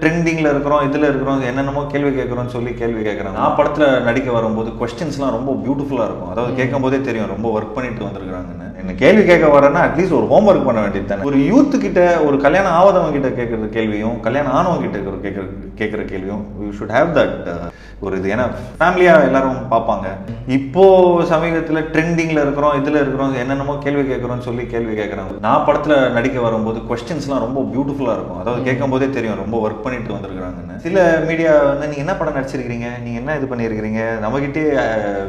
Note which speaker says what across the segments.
Speaker 1: ட்ரெண்டிங்கில் இருக்கிறோம், இதில் இருக்கிறோம், என்னென்னமோ கேள்வி கேட்குறோம்னு சொல்லி கேள்வி கேட்குறாங்க. நான் படத்தில் நடிக்க வரும்போது கொஸ்டின்ஸ்லாம் ரொம்ப பியூட்டிஃபுல்லாக இருக்கும். அதாவது கேட்கும் போதே தெரியும் ரொம்ப ஒர்க் பண்ணிட்டு வந்திருக்கிறாங்கன்னு. என்ன கேள்வி கேட்க வரேன்னா அட்லீஸ்ட் ஒரு ஹோம் ஒர்க் பண்ண வேண்டியது தானே. ஒரு யூத்து கிட்ட, ஒரு கல்யாணம் ஆகாதவங்க கிட்ட கேட்குற கேள்வியும், கல்யாணம் ஆனவங்க கிட்ட கேட்குற கேள்வியும் யூ ஷுட் ஹேவ் தட் ஒரு இது. ஏன்னா ஃபேமிலியாக எல்லாரும் பார்ப்பாங்க. இப்போ சமீபத்தில் ட்ரெண்டிங்கில் இருக்கிறோம், இதில் இருக்கிறோம், என்னென்னமோ கேள்வி கேட்குறோம்னு சொல்லி கேள்வி கேட்குறாங்க. நான் படத்தில் நடிக்க வரும்போது கொஸ்டின்ஸ்லாம் ரொம்ப பியூட்டிஃபுல்லாக இருக்கும். அதாவது கேட்கும் போதே தெரியும் ரொம்ப ஒர்க் பண்ணிட்டு வந்திருக்கிறாங்கன்னு. சில மீடியா வந்து நீங்க என்ன படம் நடிச்சிருக்கீங்க, நீங்க என்ன இது பண்ணியிருக்கிறீங்க, நம்மகிட்டே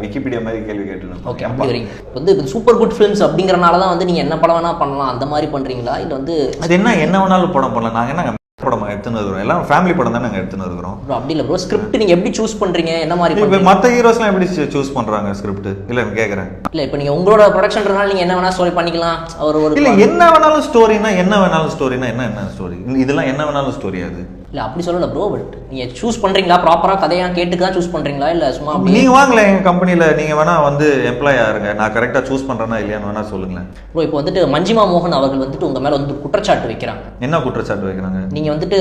Speaker 1: விக்கிபீடியா மாதிரி கேள்வி கேட்டுருக்கோம்.
Speaker 2: ஓகே, அப்படி வரீங்க வந்து சூப்பர் குட் ஃபிலிம்ஸ் அப்படிங்கிறனால தான் வந்து நீங்க என்ன படம் வேணா பண்ணலாம் அந்த மாதிரி பண்றீங்களா? இல்லை வந்து
Speaker 1: அது என்ன வேணாலும் படம் பண்ணலாம். நாங்கள் என்ன படம் எடுத்துன்னு இருக்கிறோம், எல்லாம் ஃபேமிலி படம் தான் நாங்கள் எடுத்துன்னு இருக்கிறோம்.
Speaker 2: அப்படி இல்லை ப்ரோ, ஸ்கிரிப்ட் நீங்கள் எப்படி சூஸ் பண்ணுறீங்க, என்ன மாதிரி
Speaker 1: இப்போ மற்ற ஹீரோஸ்லாம் எப்படி சூஸ் பண்ணுறாங்க ஸ்கிரிப்ட்? இல்லை கேட்குறேன்.
Speaker 2: இல்லை இப்போ நீங்கள் உங்களோட ப்ரொடக்ஷன்றனால நீங்கள் என்ன வேணால் ஸ்டோரி பண்ணிக்கலாம். ஒரு
Speaker 1: இல்லை என்ன வேணாலும் ஸ்டோரினா என்ன ஸ்டோரி, இதெல்லாம் என்ன வேணாலும் ஸ்டோரி அது
Speaker 2: இல்லை அப்படி சொல்லலை ப்ரோ. பட் நீங்கள் சூஸ் பண்ணுறீங்களா ப்ராப்பராக கதையாக கேட்டு தான் சூஸ் பண்ணுறீங்களா, இல்லை சும்மா
Speaker 1: நீங்கள் வாங்கல எங்கள் கம்பெனியில் நீங்கள் வேணால் வந்து எம்ப்ளாய் ஆகுங்க, நான் கரெக்டாக சூஸ் பண்ணுறேன்னா இல்லையான்னு வேணால் சொல்லுங்களேன்.
Speaker 2: ப்ரோ இப்போ வந்துட்டு மஞ்சிமா மோகன் அவர்கள் வந்துட்டு உங்கள் மேலே வந்து குற்றச்சாட்டு வைக்கிறாங்க.
Speaker 1: என்ன குற்றச்சாட்டு வைக்கிறாங்க?
Speaker 2: நீங்கள் வந்துட்டு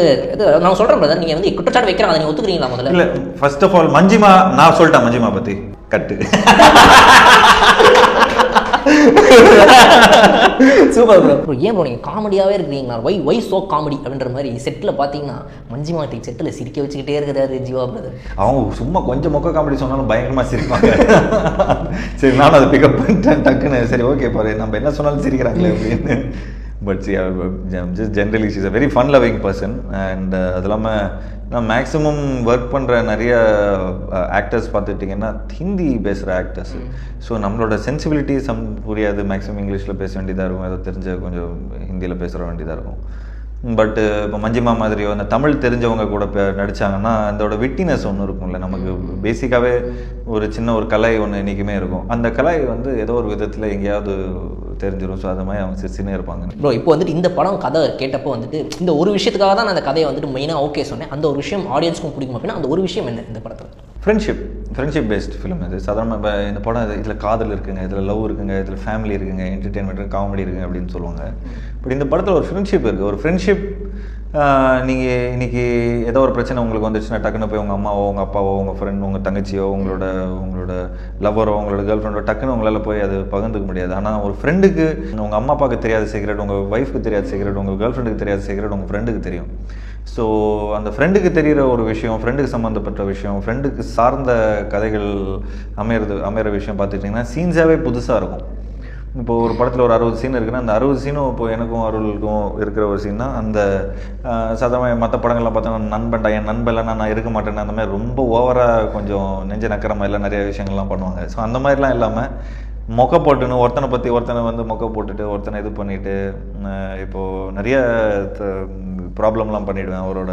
Speaker 2: நான் சொல்கிறேன் பிரதர், நீங்கள் வந்து குற்றச்சாட்டு வைக்கிறாங்க, அதை நீங்கள் ஒத்துக்கிறீங்களா முதல்ல?
Speaker 1: இல்லை ஃபர்ஸ்ட் ஆஃப் ஆல் மஞ்சிமா, நான் சொல்லிட்டேன் மஞ்சிமா பற்றி கட்டு.
Speaker 2: Super bro. ஏன் ப்ரோ நீங்கள் காமெடியாகவே இருக்கிறீங்களா? ஒய் சோ காமெடி அப்படின்ற மாதிரி செட்டில் பார்த்தீங்கன்னா மஞ்சிமா செட்டில் சிரிக்க வச்சுக்கிட்டே இருக்கிறாரு ஜீவா பிரதர்.
Speaker 1: அவங்க சும்மா கொஞ்சம் மொக்க காமெடி சொன்னாலும் பயங்கரமாக சிரிப்பாங்க. சரி நானும் அதை பிக்கப் பண்ணிட்டேன் டக்குன்னு. சரி ஓகே பாரு, நம்ம என்ன சொன்னாலும் சிரிக்கிறாங்களே அப்படின்னு. But just generally she's a very fun loving person. And அது இல்லாமல் நான் மேக்ஸிமம் ஒர்க் பண்ணுற நிறைய ஆக்டர்ஸ் பார்த்துட்டிங்கன்னா ஹிந்தி பேசுகிற ஆக்டர்ஸ். ஸோ நம்மளோட சென்சிபிலிட்டி புரியாது, மேக்ஸிமம் இங்கிலீஷில் பேச வேண்டியதாக இருக்கும், ஏதோ தெரிஞ்ச கொஞ்சம் ஹிந்தியில் பேசுகிற வேண்டியதாக இருக்கும். பட்டு இப்போ மஞ்சிமா மாதிரியோ அந்த தமிழ் தெரிஞ்சவங்க கூட நடித்தாங்கன்னா அதோட விட்டினஸ் ஒன்று இருக்கும்ல. நமக்கு பேசிக்காகவே ஒரு சின்ன ஒரு கலை ஒன்று என்றைக்குமே இருக்கும். அந்த கலை வந்து ஏதோ ஒரு விதத்தில் எங்கேயாவது தெரிஞ்சிடும். ஸோ அது மாதிரி அவங்க சிரிச்சுனே இருப்பாங்க.
Speaker 2: ப்ரோ இப்போ வந்துட்டு இந்த படம் கதை கேட்டப்போ வந்துட்டு இந்த ஒரு விஷயத்துக்காக தான் நான் அந்த கதையை வந்துட்டு மெயினாக ஓகே சொன்னேன். அந்த ஒரு விஷயம் ஆடியன்ஸ்க்கும் பிடிக்கும் அப்படின்னா அந்த ஒரு விஷயம் என்ன இந்த படத்தில்? ஃப்ரெண்ட்ஷிப் பேஸ்ட் ஃபிலிம் இது. சாதாரணமாக இப்போ இந்த படம் இதில் காதல் இருக்குங்க, இதில் லவ் இருக்குங்க, இதில் ஃபேமிலி இருக்குங்க, என்டர்டெயின்மெண்ட் இருக்குது, காமெடி இருக்குங்க அப்படின்னு சொல்லுவாங்க. பட் இந்த படத்தில் ஒரு ஃப்ரெண்ட்ஷிப் இருக்குது. ஒரு ஃப்ரெண்ட்ஷிப் நீங்கள் இன்றைக்கி ஏதோ ஒரு பிரச்சனை உங்களுக்கு வந்துச்சுன்னா டக்குன்னு போய் உங்கள் அம்மாவோ, உங்கள் அப்பாவோ, உங்கள் ஃப்ரெண்ட், உங்கள் தங்கச்சியோ, உங்களோட லவ்வரோ, உங்களோட கேர்ள் ஃப்ரெண்டோ டக்குன்னு உங்களால் போய் அது பகிர்ந்துக்க முடியாது. ஆனால் ஒரு ஃப்ரெண்டுக்கு உங்கள் அம்மா அப்பாவுக்கு தெரியாத சீக்ரெட், உங்கள் ஒய்ஃபுக்கு தெரியாத சீக்ரெட், உங்கள் கேர்ள் ஃப்ரெண்டுக்கு தெரியாத சீக்ரெட் உங்கள் ஃப்ரெண்டுக்கு தெரியும். ஸோ அந்த ஃப்ரெண்டுக்கு தெரிகிற ஒரு விஷயம், ஃப்ரெண்டுக்கு சம்மந்தப்பட்ட விஷயம், ஃப்ரெண்டுக்கு சார்ந்த கதைகள் அமையிற விஷயம் பார்த்துட்டிங்கன்னா சீன்ஸாகவே புதுசாக இருக்கும். இப்போது ஒரு படத்தில் ஒரு 60 சீன் இருக்குன்னா அந்த 60 சீனும் இப்போ எனக்கும் அருளுக்கும் இருக்கிற ஒரு சீன் தான். அந்த சாதாரணமாக மற்ற படங்கள்லாம் பார்த்தோன்னா நண்பன்டா, என் நண்பெல்லாம் நான் இருக்க மாட்டேன்னு அந்த மாதிரி ரொம்ப ஓவராக கொஞ்சம் நெஞ்ச நக்கிற மாதிரிலாம் நிறைய விஷயங்கள்லாம் பண்ணுவாங்க. ஸோ அந்த மாதிரிலாம் இல்லாமல் மொக்க போட்டுன்னு ஒருத்தனை வந்து மொக்க போட்டுட்டு ஒருத்தனை இது பண்ணிவிட்டு இப்போது நிறைய ப்ராப்ளம்லாம் பண்ணிவிடுவேன். அவரோட